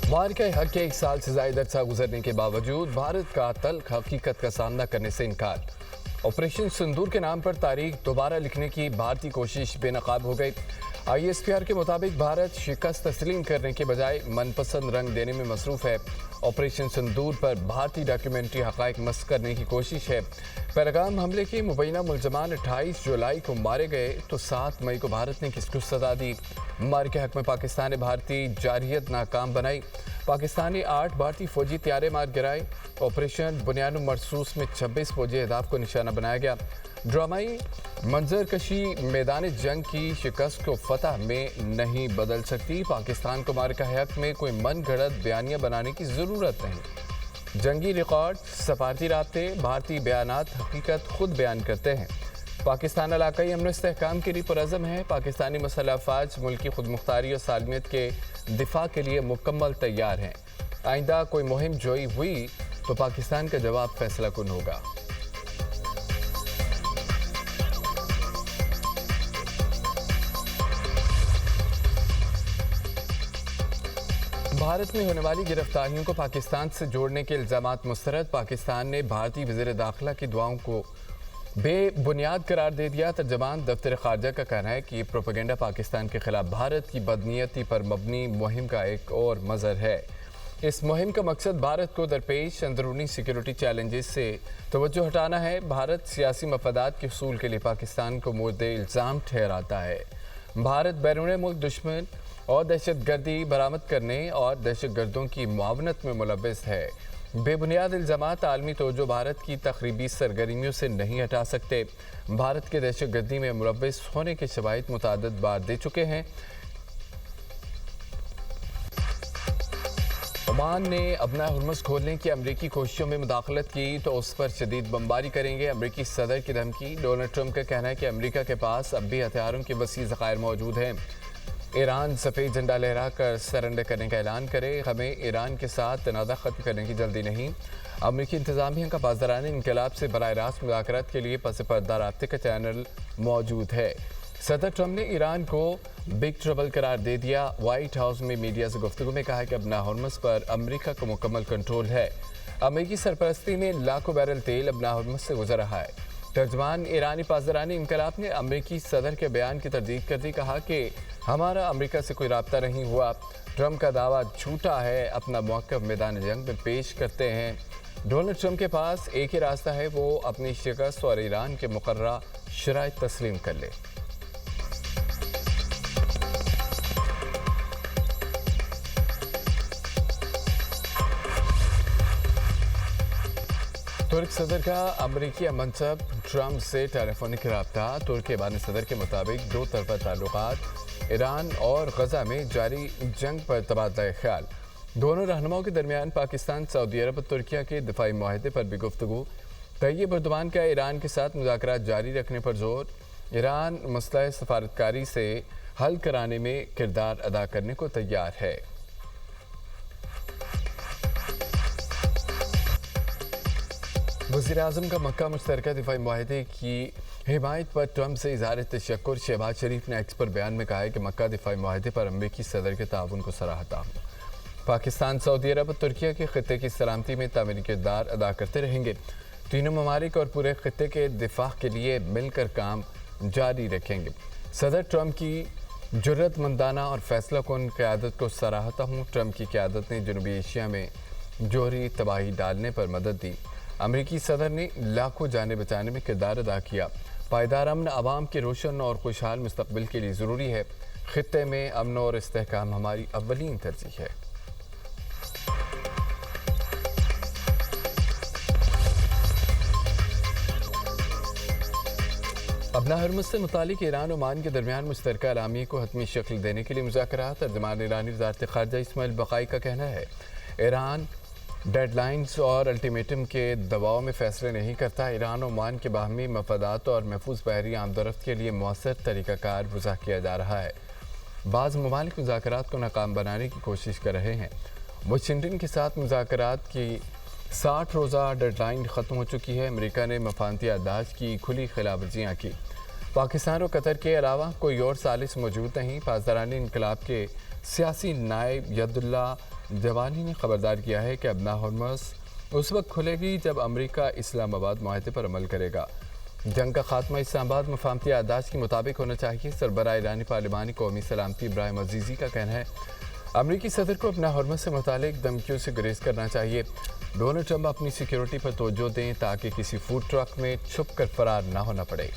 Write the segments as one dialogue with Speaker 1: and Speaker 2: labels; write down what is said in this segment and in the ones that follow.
Speaker 1: मार्के हक के 1 साल से ज्यादा अरसा गुजरने के बावजूद भारत का तल्ख हकीकत का सामना करने से इनकार। ऑपरेशन सिंदूर के नाम पर तारीख दोबारा लिखने की भारतीय कोशिश बेनकाब हो गई। ISPR के मुताबिक भारत शिकस्त तस्लीम करने के बजाय मनपसंद रंग देने में मसरूफ है। ऑपरेशन सिंदूर पर भारतीय डॉक्यूमेंट्री हक़ाइक़ मस्क करने की कोशिश है। पहलगाम हमले के मुबैना मुलजमान 28 जुलाई को मारे गए तो 7 मई को भारत ने किसको सजा दी। मार्के हक में पाकिस्तान ने भारतीय जारहियत नाकाम बनाई। पाकिस्तान ने 8 भारतीय फौजी त्यारे मार गिराए। ऑपरेशन बुनियाद मरसूस में 26 फौजी अहदाफ को निशाना बनाया गया। ड्रामाई मंजर कशी मैदान जंग की शिकस्त को फतह में नहीं बदल सकती। पाकिस्तान को मार्का हक में कोई मन गढ़ंत बयानियाँ बनाने की ज़रूरत नहीं। जंगी रिकॉर्ड, सफारती राब्ते, भारतीय बयानात हकीकत खुद बयान करते हैं। पाकिस्तान इलाकाई अमन इस्तेहकाम के लिए पुरअज़म है। पाकिस्तानी मसल्ह अफ़वाज मुल्की खुद मुख्तारी और सालमियत के दिफा के लिए मुकम्मल तैयार हैं। आइंदा कोई मुहिम जोई हुई तो पाकिस्तान का जवाब फैसला कुन होगा। भारत में होने वाली गिरफ्तारियों को पाकिस्तान से जोड़ने के इल्ज़ामात मुस्तरद। पाकिस्तान ने भारतीय वज़ीर दाखिला की दुआओं को बेबुनियाद करार दे दिया। तर्जमान दफ्तर ख़ारजा का कहना है कि ये प्रोपेगेंडा पाकिस्तान के खिलाफ भारत की बदनीयती पर मबनी मुहिम का एक और मज़हर है। इस मुहिम का मकसद भारत को दरपेश अंदरूनी सिक्योरिटी चैलेंजेस से तवज्जो हटाना है। भारत सियासी मफादात के हसूल के लिए पाकिस्तान को मोर्द इल्ज़ाम ठहराता है। भारत बैरून मुल्क दुश्मन और दहशतगर्दी बरामद करने और दहशतगर्दों की मुआवनत में मुलव्वस है। बेबुनियाद इल्ज़ामात आलमी तवज्जो भारत की तखरीबी सरगर्मियों से नहीं हटा सकते। भारत के दहशतगर्दी में मुलव्वस होने के शवाहिद मुतअद्दिद बार दे चुके हैं। ओमान ने अपना हुर्मुज़ खोलने की अमरीकी कोशिशों में मुदाखलत की तो उस पर शदीद बमबारी करेंगे। अमरीकी सदर की धमकी। डोनाल्ड ट्रंप का कहना है कि अमरीका के पास अब भी हथियारों के वसी ज़खायर मौजूद हैं। ईरान सफ़ेद झंडा लहरा कर सरेंडर करने का ऐलान करे। हमें ईरान के साथ तनाज़ा ख़त्म करने की जल्दी नहीं। अमरीकी इंतज़ामिया का बाज़ारानी इनकलाब से बराह रास्त मुज़ाकरात के लिए पस पर्दा राब्ते का चैनल मौजूद है। सदर ट्रंप ने ईरान को बिग ट्रबल करार दे दिया। वाइट हाउस में मीडिया से गुफ्तगू में कहा कि अपना हुर्मुज़ पर अमरीका का मुकम्मल कंट्रोल है। अमरीकी सरपरस्ती में लाखों बैरल तेल अपना हुर्मुज़ से गुजर रहा है। तर्जमान ईरानी पासदारानी इनकलाब ने अमरीकी सदर के बयान की तरदीद कर दी। कहा कि हमारा अमरीका से कोई राब्ता नहीं हुआ। ट्रंप का दावा झूठा है। अपना मौक़िफ़ मैदान जंग में पेश करते हैं। डोनाल्ड ट्रंप के पास एक ही रास्ता है, वो अपनी शिकस्त और ईरान के मुकर्ररा शराइत तस्लीम कर ले। तुर्क सदर का अमरीकी मनसब ट्रंप से टेलीफोनिक रब्ता। तुर्क बानी सदर के मुताबिक दो तरफा ताल्लुकात ईरान और गजा में जारी जंग पर तबादला ख्याल। दोनों रहनुमाओं के दरमियान पाकिस्तान, सऊदी अरब और तुर्किया के दिफाई माहदे पर भी गुफ्तगू। तैयब एर्दोगान का ईरान के साथ मुज़ाकरात जारी रखने पर जोर। ईरान मसला सफारतकारी से हल कराने में किरदार अदा करने को तैयार है। वज़ीर-ए-आज़म का मक्का मुश्तरका दिफाई मुआहदे की हिमायत पर ट्रंप से इज़हार तशक्कुर। शहबाज शरीफ ने एक्स पर बयान में कहा है कि मक्का दिफाई मुआहदे पर अमरीकी सदर के ताउन को सराहता हूँ। पाकिस्तान, सऊदी अरब और तुर्किया के खित्ते की सलामती में तामीरी किरदार अदा करते रहेंगे। तीनों ममालिक और पूरे खित्ते के दिफा के लिए मिलकर काम जारी रखेंगे। सदर ट्रंप की जुर्रतमंदाना और फैसला कुन क़यादत को सराहता हूँ। ट्रंप की क़यादत ने जनूबी एशिया में जोहरी तबाही डालने पर मदद दी। अमरीकी सदर ने लाखों जानें बचाने में किरदार अदा किया। पायदार अमन आवाम के रोशन और खुशहाल मुस्तकबिल के लिए ज़रूरी है। खित्ते में अमन और इस्तेहकाम हमारी अव्वलीन तरजीह है। अपना हुर्मुज़ से मुतालिक ईरान ओमान के दरमियान मुश्तरका एलामिया को हतमी शक्ल देने के लिए मुज़ाकरात। तर्जमान ईरानी वज़ारत ख़ारजा इस्माइल बक़ाई का कहना है ईरान डेडलाइंस और अल्टीमेटम के दबाव में फ़ैसले नहीं करता। ईरान और ओमान के बाहमी मफादात और महफूज बहरी आमदरफ्त के लिए मौसर तरीक़ाकार वज़ा किया जा रहा है। बाज़ ममालिक मुज़ाकरात को नाकाम बनाने की कोशिश कर रहे हैं। वाशिंगटन के साथ मुज़ाकरात की 60 रोज़ा डेडलाइन ख़त्म हो चुकी है। अमेरिका ने मफानती याददाश्त की खुली खिलाफवर्जियाँ की। पाकिस्तान और कतर के अलावा कोई और सालिस मौजूद नहीं। पासदारानी इनकलाब के सियासी नायब यदुल्ला देवानी ने खबरदार किया है कि अब हॉर्मज़ उस वक्त खुलेगी जब अमेरिका इस्लामाबाद माहदे पर अमल करेगा। जंग का खात्मा इस्लामाबाद मफाहमती याददाश्त के मुताबिक होना चाहिए। सरबराह ईरानी पार्लिमानी कौमी सलामती इब्राहिम अजीज़ी का कहना है अमरीकी सदर को अपना हॉर्मज़ से मुतालिक धमकियों से गुरेज करना चाहिए। डोनाल्ड ट्रंप अपनी सिक्योरिटी पर तवज्जो दें ताकि किसी फूड ट्रक में छुप कर फरार ना होना पड़े।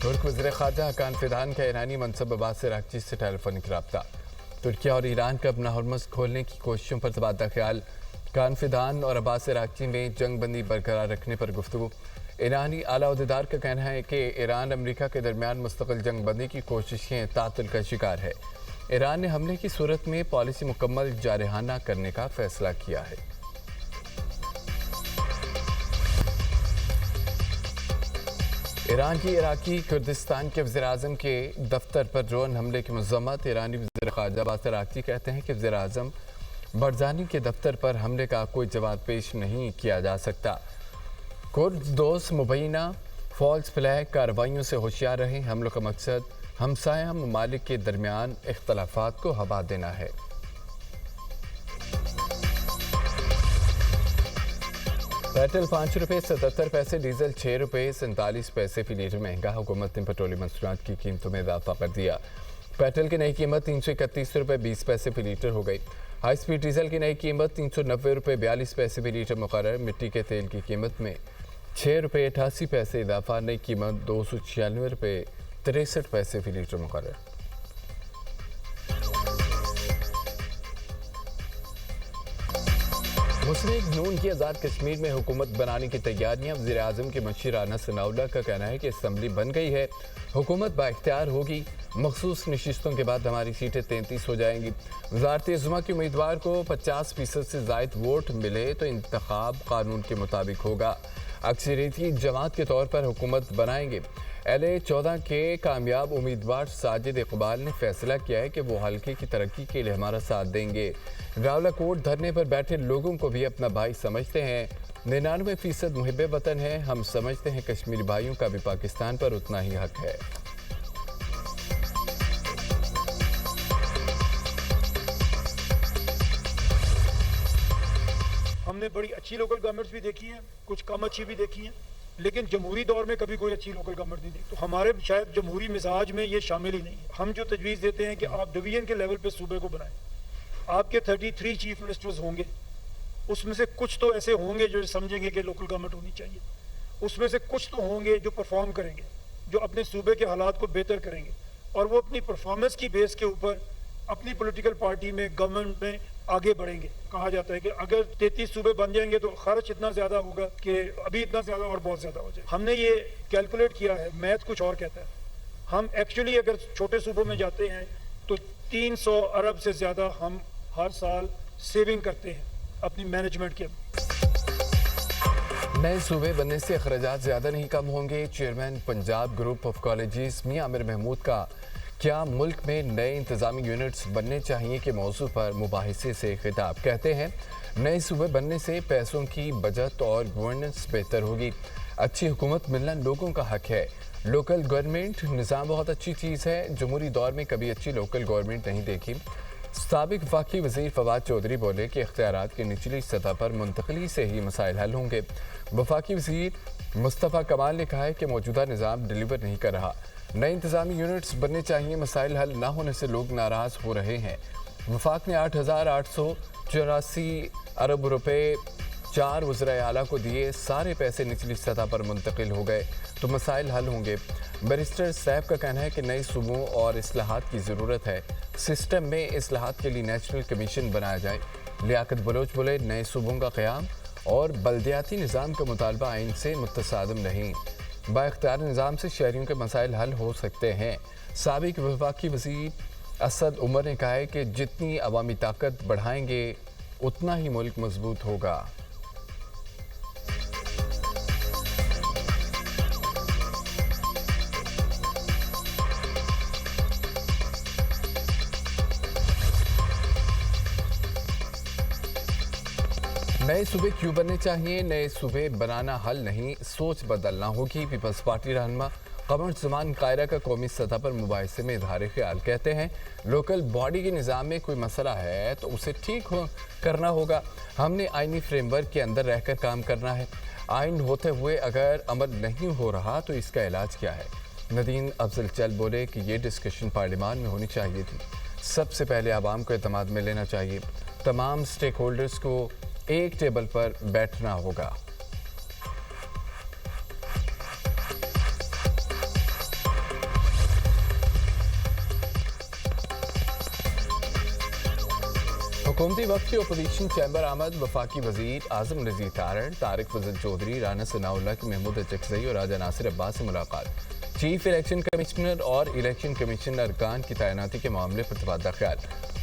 Speaker 1: तुर्क वज़ीर ख़ारजा हकान फिदान का ईरानी मनसब अब्बास अराग़ची से टेलीफोनिक रब्ता। तुर्की और ईरान का अपना हॉर्मज़ खोलने की कोशिशों पर तबादला ख्याल। हकान फिदान और अब्बास अराग़ची में जंग बंदी बरकरार रखने पर गुफ्तगू। ईरानी आला अहदेदार का कहना है कि ईरान अमेरिका के दरमियान मुस्तकिल जंग बंदी की कोशिशें तातुल का शिकार है। ईरान ने हमले की सूरत में पॉलिसी मुकम्मल जारहाना करने का फैसला किया है। ईरान की इराकी कुर्दिस्तान के वज़ीर-ए-आज़म के दफ्तर पर ड्रोन हमले की मज़म्मत। ईरानी वज़ीर ख़ारजा अब्बास अराग़ची कहते हैं कि वज़ीर-ए-आज़म बरज़ानी के दफ्तर पर हमले का कोई जवाब पेश नहीं किया जा सकता। कुर्द दोस्त मुबैना फॉल्स फ्लैग कार्रवाइयों से होशियार रहें। हमलों का मकसद हमसाया ममालिक के दरमियान इख्तलाफात को हवा देना है। पेट्रोल 5 रुपये 77 पैसे, डीजल 6 रुपये 47 पैसे फी लीटर महंगा। हुकूमत ने पेट्रोलियम मसनूआत की कीमतों में इजाफा कर दिया। पेट्रोल की नई कीमत 331 रुपये 20 पैसे फी लीटर हो गई। हाई स्पीड डीजल की नई कीमत 390 रुपये 42 पैसे फी लीटर मुकर्रर। मिट्टी के तेल की कीमत में 6 रुपये 88 पैसे इजाफा, नई कीमत 296 रुपये 63 पैसे फी लीटर मुकर्रर। मुस्लिम नून की आज़ाद कश्मीर में हुकूमत बनाने की तैयारियां। वज़ीर-ए-आज़म के मशीर राना सनाउल्लाह का कहना है कि असम्बली बन गई है, हुकूमत बाइख्तियार होगी। मखसूस नशिस्तों के बाद हमारी सीटें 33 हो जाएंगी। वज़ारत अज़्मा के उम्मीदवार को 50% से ज़ायद वोट मिले तो इंतखाब कानून के मुताबिक होगा। अक्सरियती जमात के तौर पर हुकूमत बनाएंगे। LA-14 के कामयाब उम्मीदवार साजिद इकबाल ने फैसला किया है कि वो हल्के की तरक्की के लिए हमारा साथ देंगे। रावलाकोट धरने पर बैठे लोगों को भी अपना भाई समझते हैं। 99% मुहिब्बे वतन है। हम समझते हैं कश्मीरी भाइयों का भी पाकिस्तान पर उतना ही हक है।
Speaker 2: हमने बड़ी अच्छी लोकल गवर्नमेंट्स भी देखी हैं, कुछ कम अच्छी भी देखी हैं, लेकिन जमहूरी दौर में कभी कोई अच्छी लोकल गवर्नमेंट नहीं देखी। तो हमारे शायद जमहूरी मिजाज में ये शामिल ही नहीं है। हम जो तजवीज़ देते हैं कि आप डिवीजन के लेवल पे सूबे को बनाएं। आपके 33 चीफ मिनिस्टर्स होंगे, उसमें से कुछ तो ऐसे होंगे जो समझेंगे कि लोकल गवर्नमेंट होनी चाहिए, उसमें से कुछ तो होंगे जो परफॉर्म करेंगे, जो अपने सूबे के हालात को बेहतर करेंगे, और वो अपनी परफॉर्मेंस की बेस के ऊपर अपनी पॉलिटिकल पार्टी में गवर्नमेंट में आगे बढ़ेंगे। कहा जाता है कि अगर 33 सूबे बन जाएंगे तो खर्च इतना ज़्यादा होगा कि अभी इतना ज़्यादा और बहुत ज़्यादा हो जाए। हमने ये कैलकुलेट किया है, मैथ कुछ और कहता है। हम एक्चुअली अगर छोटे सूबों में जाते हैं तो 300 अरब से ज़्यादा हम हर साल सेविंग करते हैं अपनी मैनेजमेंट के।
Speaker 1: नए सूबे बनने से अखराजात ज़्यादा नहीं कम होंगे। Chairman Punjab group of colleges मियां आमिर महमूद का क्या मुल्क में नए इंतज़ामी यूनिट्स बनने चाहिए के मौजू पर मुबाहिसे से खिताब। कहते हैं नए सूबे बनने से पैसों की बचत और गवर्नेंस बेहतर होगी। अच्छी हुकूमत मिलना लोगों का हक है। लोकल गवर्नमेंट निज़ाम बहुत अच्छी चीज़ है। जमहूरी दौर में कभी अच्छी लोकल गवर्नमेंट नहीं देखी। साबिक वफाकी वज़ीर फवाद चौधरी बोले कि इख्तियारात की निचली सतह पर मुंतकली से ही मसाइल हल होंगे। वफाकी वज़ीर मुस्तफ़ा कमाल ने कहा है कि मौजूदा निज़ाम डिलीवर नहीं कर रहा। नए इंतज़ामी यूनिट्स बनने चाहिए। मसाइल हल ना होने से लोग नाराज़ हो रहे हैं। वफाक ने 8,884 अरब रुपये 4 वज़राए आला को दिए। सारे पैसे निचली सतह पर मुंतकिल हो गए तो मसाइल हल होंगे। बैरिस्टर सैफ का कहना है कि नए सूबों और इस्लाहात की ज़रूरत है। सिस्टम में इस्लाहात के लिए नेशनल कमीशन बनाया जाए। लियाकत बलोच बोले नए सूबों का क़याम और बल्दियाती निज़ाम का मुतालबा आइन से मुतसादिम नहीं। बाइख्तियार निज़ाम से शहरियों के मसाइल हल हो सकते हैं। साबिक वफाकी वज़ीर असद उमर ने कहा है कि जितनी अवामी ताकत बढ़ाएंगे उतना ही मुल्क मजबूत होगा। नए सूबे क्यों बनने चाहिए? नए सूबे बनाना हल नहीं, सोच बदलना होगी। पीपल्स पार्टी रहनुमा कमर ज़मान कायरा का कौमी सतह पर मुबाहिसे में इजहार ख्याल। कहते हैं लोकल बॉडी के निज़ाम में कोई मसला है तो उसे ठीक करना होगा। हमने आइनी फ्रेमवर्क के अंदर रहकर काम करना है। आइन होते हुए अगर अमल नहीं हो रहा तो इसका इलाज क्या है? नदीम अफजल चल बोले कि ये डिस्कशन पार्लियामान में होनी चाहिए थी। सबसे पहले आवाम को एतमाद में लेना चाहिए। तमाम स्टेक होल्डर्स को एक टेबल पर बैठना होगा। हुकूमती वक्त की अपोजिशन चैम्बर आमद वफाकी वजीर आजम रजीक तारण, तारिक फजल चौधरी, राना सनाउल्लाह की, महमूद चकजई और राजा नासिर अब्बास से मुलाकात। चीफ इलेक्शन कमिश्नर और इलेक्शन कमीशन अरकान की तैनाती के मामले पर तबादला ख्याल।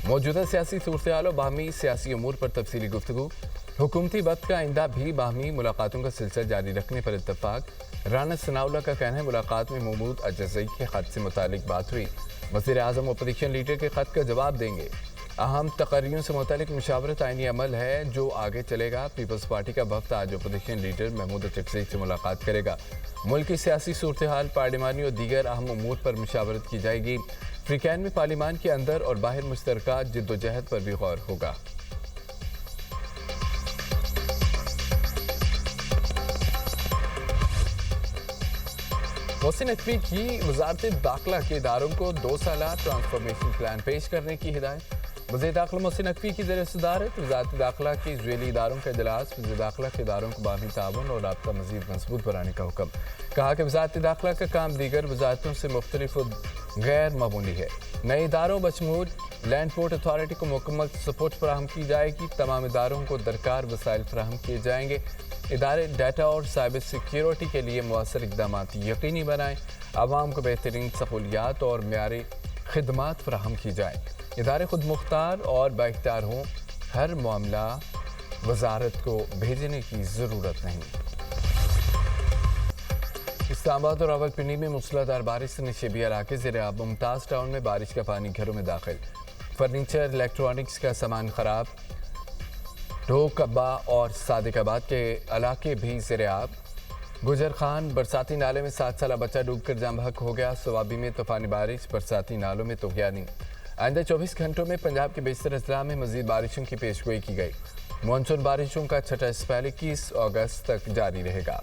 Speaker 1: मौजूदा सियासी सूरत-ए-हाल और बाहमी सियासी अमूर पर तफसीली गुफ्तगू। हुकूमती वक्त का आइंदा भी बाहमी मुलाकातों का सिलसिला जारी रखने पर इत्तफाक। राना सनाउल्लाह का कहना है मुलाकात में महमूद चकजई के खत से मुतालिक बात हुई। वज़ीर आज़म अपोजिशन लीडर के खत का जवाब देंगे। अहम तकर्रियों से मुतालिक मुशावरत आइनी अमल है जो आगे चलेगा। पीपल्स पार्टी का वफ्द आज अपोजिशन लीडर महमूद चकजई से मुलाकात करेगा। मुल्क की सियासी सूरत-ए-हाल, पार्लिमानी और दीगर अहम उमूर पर मुशावरत की जाएगी। फ्रीकैन में पार्लिमान के अंदर और बाहर मुश्तरका जिद्दोजहद पर भी गौर होगा। मोहसिन नकवी की वजारत दाखिला के इदारों को 2 साला ट्रांसफॉर्मेशन प्लान पेश करने की हिदायत। वज़ीर दाखिला मोहसिन नकवी की ज़ेर सदारत वजारत दाखिला के ज़वेली इदारों का इजलास। वज़ीर दाखिला के इदारों को बाहमी ताउन और राब्ता मज़ीद मजबूत बनाने का हुक्म। कहा कि वजारत दाखिला का काम दीगर वजारतों से मुख्तलिफ और गैर मामूली है। नए इदारों बशमूल लैंड पोर्ट अथॉरिटी को मुकम्मल सपोर्ट फराहम की जाएगी। तमाम इदारों को दरकार वसाइल फराहम किए जाएंगे। इदारे डाटा और साइबर सिक्योरिटी के लिए मुअस्सर इक़दाम यकीनी बनाएं। आवाम को बेहतरीन सहूलियात और मेयारी खिदमात फराहम की जाए। इदारे खुद मुख्तार और बाइख्तियार हों। हर मामला वजारत को भेजने की ज़रूरत नहीं। इस्लामाबाद और रावलपिंडी में मूसलाधार बारिश से निशेबी इलाके ज़ेर आब। मुमताज़ टाउन में बारिश का पानी घरों में दाखिल। फर्नीचर इलेक्ट्रॉनिक्स का सामान ख़राब। ढोकब्बा और सादिकाबाद के इलाके भी ज़ेर आब। गुजर खान बरसाती नाले में 7 साला बच्चा डूबकर जाम बहक हो गया। सवाबी में तूफानी बारिश, बरसाती नालों में तूफ़ानी। आइंदा 24 घंटों में पंजाब के बेशतर अजला में मज़ीद बारिशों की पेशगोई की गई। मानसून बारिशों का छठा स्पेल 21 अगस्त तक जारी रहेगा।